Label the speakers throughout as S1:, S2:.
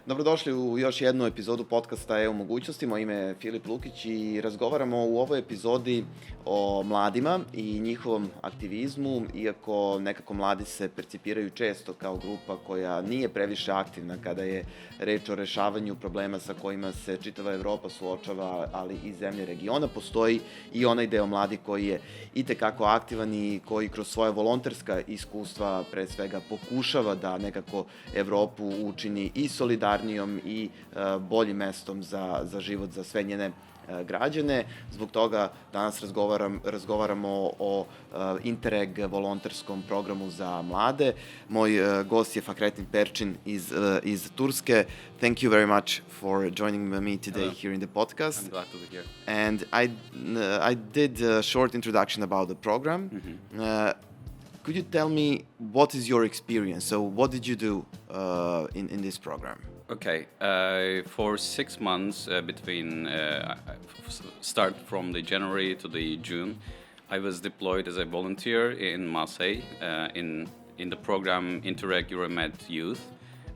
S1: Dobrodošli u još jednu epizodu podcasta EU Mogućnosti. Moje ime je Filip Lukić i razgovaramo u ovoj epizodi o mladima i njihovom aktivizmu, iako nekako mladi se percipiraju često kao grupa koja nije previše aktivna kada je reč o rešavanju problema sa kojima se čitava Evropa suočava, ali i zemlje regiona. Postoji i onaj deo mladi koji je itekako aktivan i koji kroz svoje volonterska iskustva pre svega pokušava da nekako Evropu učini i solidarnijom i boljim mestom za život za sve njene građane. Zbog toga danas razgovaramo o Interreg volonterskom programu za mlade. Moj gost je Fahrettin Percin iz Turske. Thank you very much for joining me today here in the podcast.
S2: I'm glad to be here.
S1: And I did a short introduction about the program. Could you tell me what is your experience? So what did you do in this program?
S2: Okay, for 6 months between start from the January to the June, I was deployed as a volunteer in Marseille in the program Interreg Youth.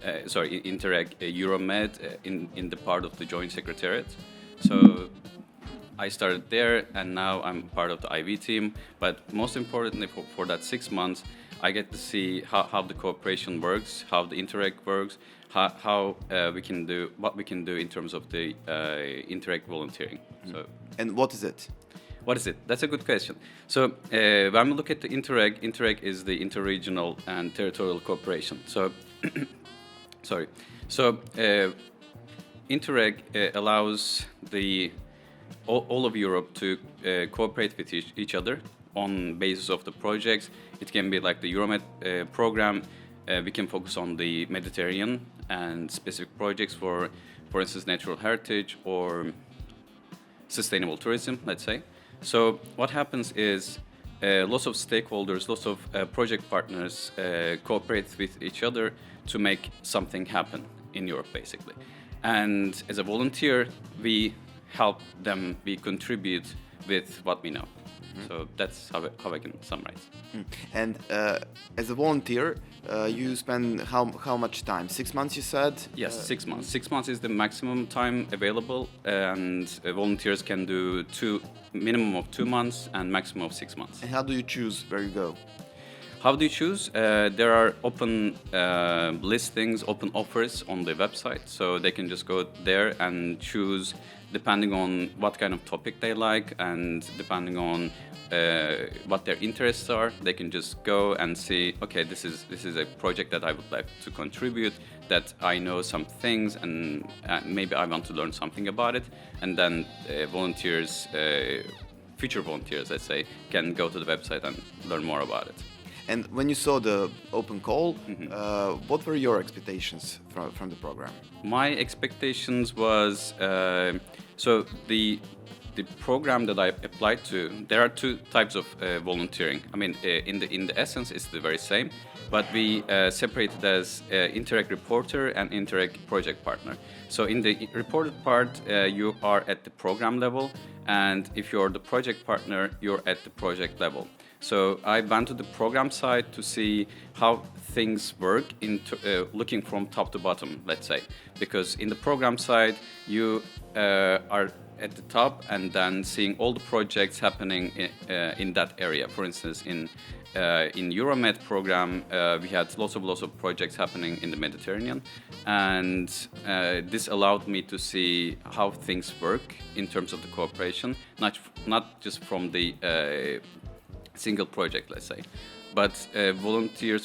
S2: Interreg Euromed in the part of the Joint Secretariat. So I started there, and now I'm part of the IV team. But most importantly, for that 6 months, I get to see how the cooperation works, how the Interreg works, how we can do in terms of the Interreg volunteering. So,
S1: and what is it?
S2: What is it? That's a good question. So when we look at the Interreg is the interregional and territorial cooperation. So, Interreg allows all of Europe to cooperate with each other on basis of the projects. It can be like the Euromed program. We can focus on the Mediterranean and specific projects for instance, natural heritage or sustainable tourism, let's say. So what happens is lots of stakeholders, lots of project partners cooperate with each other to make something happen in Europe, basically. And as a volunteer, we help them, we contribute with what we know. So that's how I can summarize.
S1: And as a volunteer, you spend how much time? 6 months, you said?
S2: Yes, 6 months. 6 months is the maximum time available, and volunteers can do minimum of 2 months and maximum of 6 months.
S1: And how do you choose where you go?
S2: How do you choose? There are open listings, open offers on the website, so they can just go there and choose depending on what kind of topic they like and depending on what their interests are. They can just go and see, okay, this is a project that I would like to contribute, that I know some things and maybe I want to learn something about it, and then volunteers, future volunteers, let's say, can go to the website and learn more about it.
S1: And when you saw the open call, what were your expectations from the program?
S2: My expectations was so the program that I applied to. There are two types of volunteering. I mean, in the essence, it's the very same, but we separated as Interreg reporter and Interreg project partner. So in the reported part, you are at the program level, and if you're the project partner, you're at the project level. So I went to the program side to see how things work, looking from top to bottom, let's say. Because in the program side, you are at the top and then seeing all the projects happening in that area. For instance, in Euromed program, we had lots of projects happening in the Mediterranean, and this allowed me to see how things work in terms of the cooperation, not just from the single project, let's say, but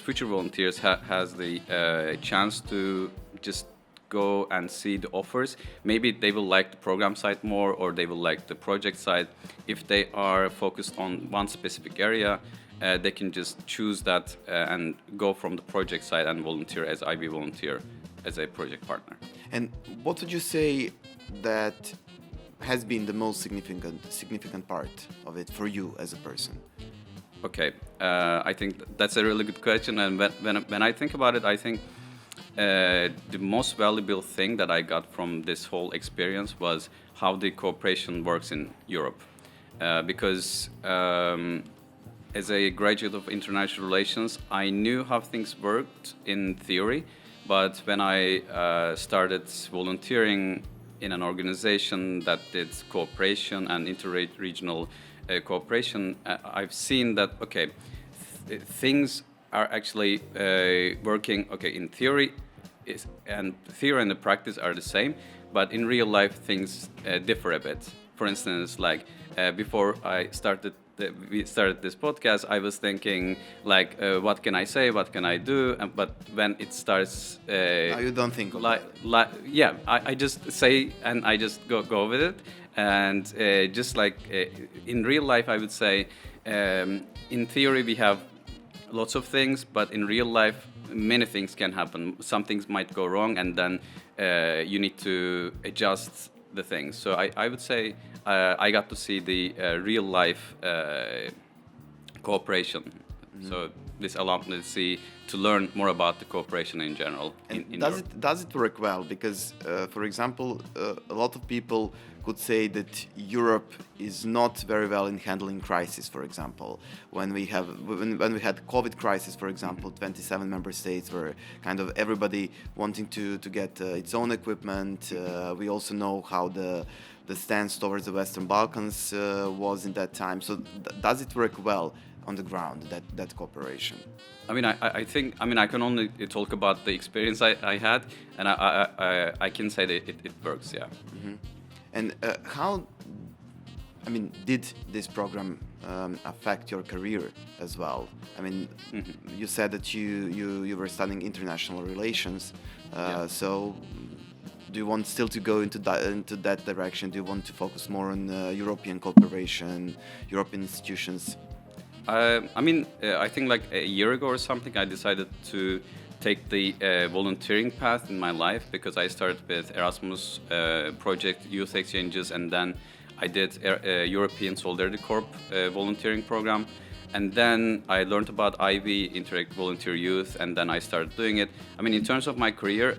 S2: future volunteers has the chance to just go and see the offers. Maybe they will like the program side more, or they will like the project side. If they are focused on one specific area, they can just choose that and go from the project side and volunteer as IB volunteer as a project partner.
S1: And what would you say that has been the most significant part of it for you as a person?
S2: Okay, I think that's a really good question, and when I think about it, I think the most valuable thing that I got from this whole experience was how the cooperation works in Europe, because as a graduate of international relations, I knew how things worked in theory, But when I started volunteering in an organization that did cooperation and interregional cooperation, I've seen that, things are actually working, in theory, and theory and the practice are the same, but in real life things differ a bit. For instance, like before we started this podcast, I was thinking like, what can I say, what can I do? But when it starts,
S1: now you don't think of
S2: I just say and I just go with it. And just like in real life, I would say, in theory we have lots of things, but in real life many things can happen. Some things might go wrong, and then you need to adjust the things. So I would say I got to see the real life cooperation. Mm-hmm. So this allowed me to learn more about the cooperation in general.
S1: And does it work well? Because, for example, a lot of people could say that Europe is not very well in handling crisis. For example, when we had COVID crisis, for example, 27 member states were kind of everybody wanting to get its own equipment. We also know how the stance towards the Western Balkans was in that time. So does it work well on the ground, that cooperation?
S2: I mean, I think I can only talk about the experience I had, and I can say that it works, yeah.
S1: Mm-hmm. And how, did this program affect your career as well? I mean, mm-hmm. You said that you were studying international relations, so do you want still to go into that direction? Do you want to focus more on European cooperation, European institutions?
S2: I think like a year ago or something, I decided to take the volunteering path in my life, because I started with Erasmus project, youth exchanges, and then I did European Solidarity Corps volunteering program. And then I learned about IV, Interreg Volunteer Youth, and then I started doing it. I mean, in terms of my career,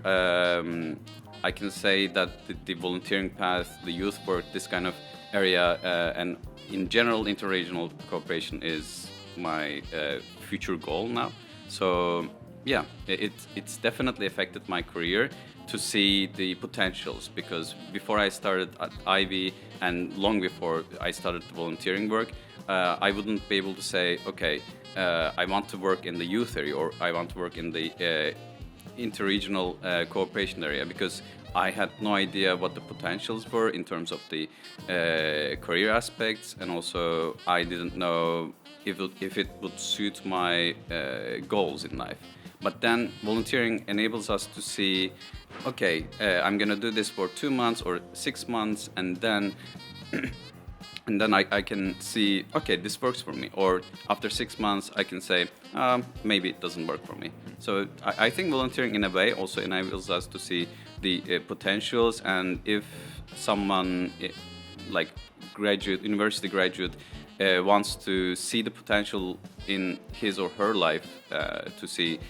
S2: I can say that the volunteering path, the youth work, this kind of area, and in general, interregional cooperation is my future goal now. So yeah, it's definitely affected my career to see the potentials, because before I started at Ivy and long before I started the volunteering work, I wouldn't be able to say, I want to work in the youth area, or I want to work in the interregional cooperation area, because I had no idea what the potentials were in terms of the career aspects, and also I didn't know if it would suit my goals in life. But then volunteering enables us to see, I'm gonna do this for 2 months or 6 months, and then I can see, this works for me. Or after 6 months, I can say, maybe it doesn't work for me. So I think volunteering in a way also enables us to see the potentials, and if someone like university graduate wants to see the potential in his or her life, to see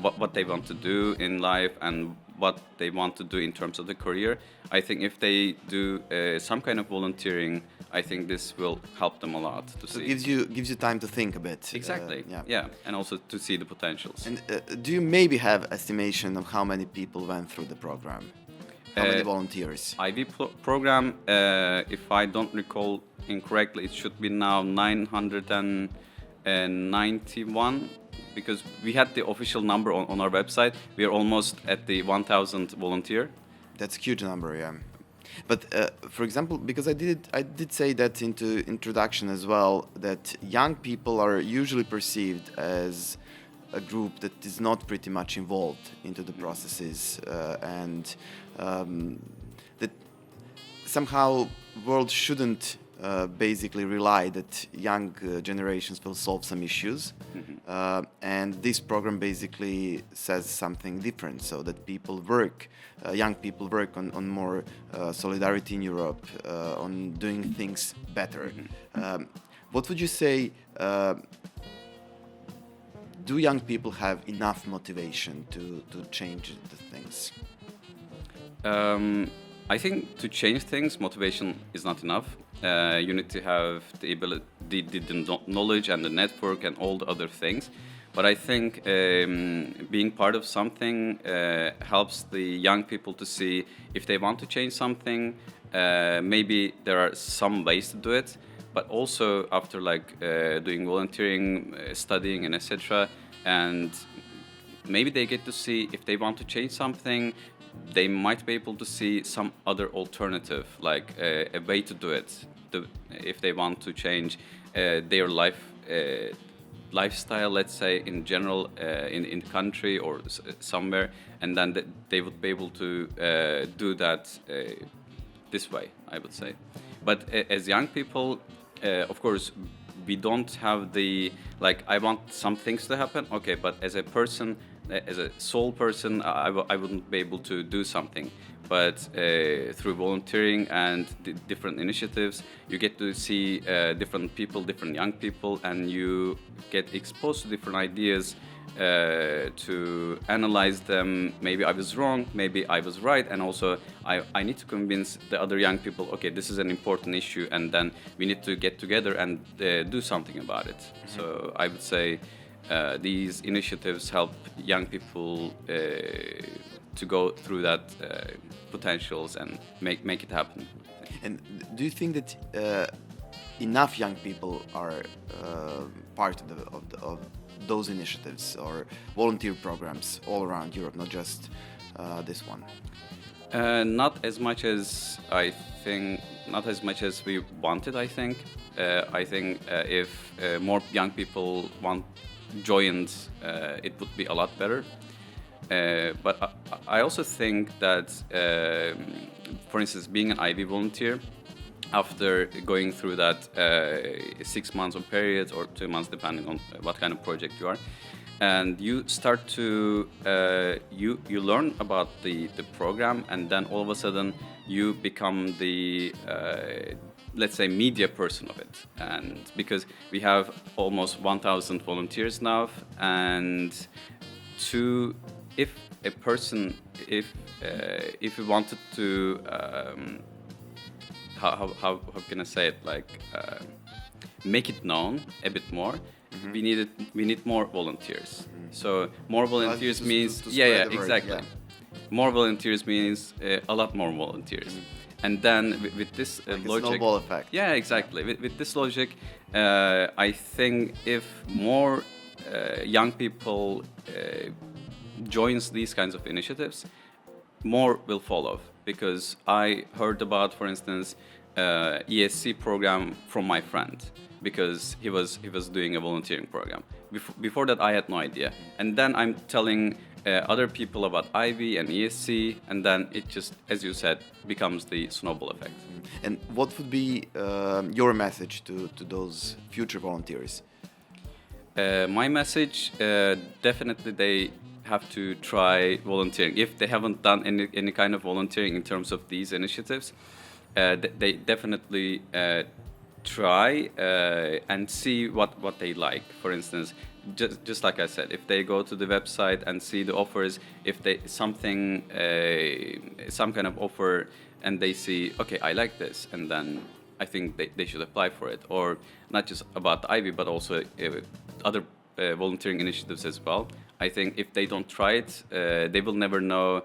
S2: what they want to do in life and what they want to do in terms of the career, I think if they do some kind of volunteering, I think this will help them a lot to see.
S1: It gives you time to think a bit.
S2: Exactly. Yeah, and also to see the potentials.
S1: And do you maybe have estimation of how many people went through the program? How many volunteers?
S2: IB program, if I don't recall incorrectly, it should be now 991, because we had the official number on our website. We are almost at the 1,000 volunteer.
S1: That's a huge number, yeah. But for example, because I did say that into introduction as well, that young people are usually perceived as a group that is not pretty much involved into the processes, and that somehow world shouldn't basically rely that young generations will solve some issues. Mm-hmm. And this program basically says something different, so that young people work on more solidarity in Europe, on doing things better. Mm-hmm. What would you say, do young people have enough motivation to change the things?
S2: I think to change things, motivation is not enough. You need to have the ability, the knowledge and the network and all the other things. But I think being part of something helps the young people to see if they want to change something. Maybe there are some ways to do it, but also after doing volunteering, studying, and etc. And maybe they get to see if they want to change something. They might be able to see some other alternative, like a way to do it. If they want to change their lifestyle, let's say in general, in the country or somewhere, and then they would be able to do that this way, I would say. But as young people, of course, we don't have I want some things to happen, okay, but as a person, as a sole person, I wouldn't be able to do something. But through volunteering and the different initiatives, you get to see different people, different young people, and you get exposed to different ideas to analyze them. Maybe I was wrong, maybe I was right, and also I need to convince the other young people, okay, this is an important issue, and then we need to get together and do something about it. Mm-hmm. So I would say these initiatives help young people to go through that potentials and make it happen.
S1: And do you think that enough young people are part of those initiatives or volunteer programs all around Europe, not just this one?
S2: Not as much as we wanted, I think. I think if more young people joined, it would be a lot better. But I also think that, for instance, being an IB volunteer, after going through that 6 months of period or 2 months, depending on what kind of project you are, and you start to you learn about the program, and then all of a sudden you become the let's say media person of it. And because we have almost 1,000 volunteers now, and if we wanted to how can I say it, make it known a bit more, mm-hmm. we need more volunteers. Mm-hmm. So more volunteers means
S1: to exactly.
S2: Yeah. More volunteers means a lot more volunteers. Mm-hmm. And then with this logic,
S1: a snowball effect.
S2: Yeah, exactly. With this logic, I think if more young people joins these kinds of initiatives, more will follow. Because I heard about, for instance, ESC program from my friend, because he was doing a volunteering program. Before that, I had no idea. And then I'm telling other people about IB and ESC, and then it just, as you said, becomes the snowball effect.
S1: And what would be your message to those future volunteers?
S2: My message, definitely they have to try volunteering. If they haven't done any kind of volunteering in terms of these initiatives, they definitely try and see what they like. For instance, just like I said, if they go to the website and see the offers, if they some kind of offer, and they see, okay, I like this, and then I think they should apply for it. Or not just about the IB, but also other volunteering initiatives as well. I think if they don't try it, they will never know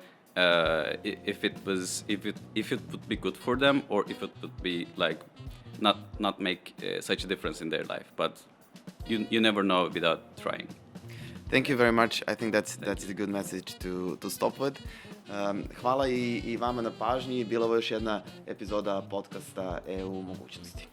S2: if it would be good for them, or if it would be not make such a difference in their life. But you never know without trying.
S1: Thank you very much. I think that's a good message to stop with. Hvala i vama na pažnji. Bila ovo još jedna epizoda podcasta EU Mogućnosti.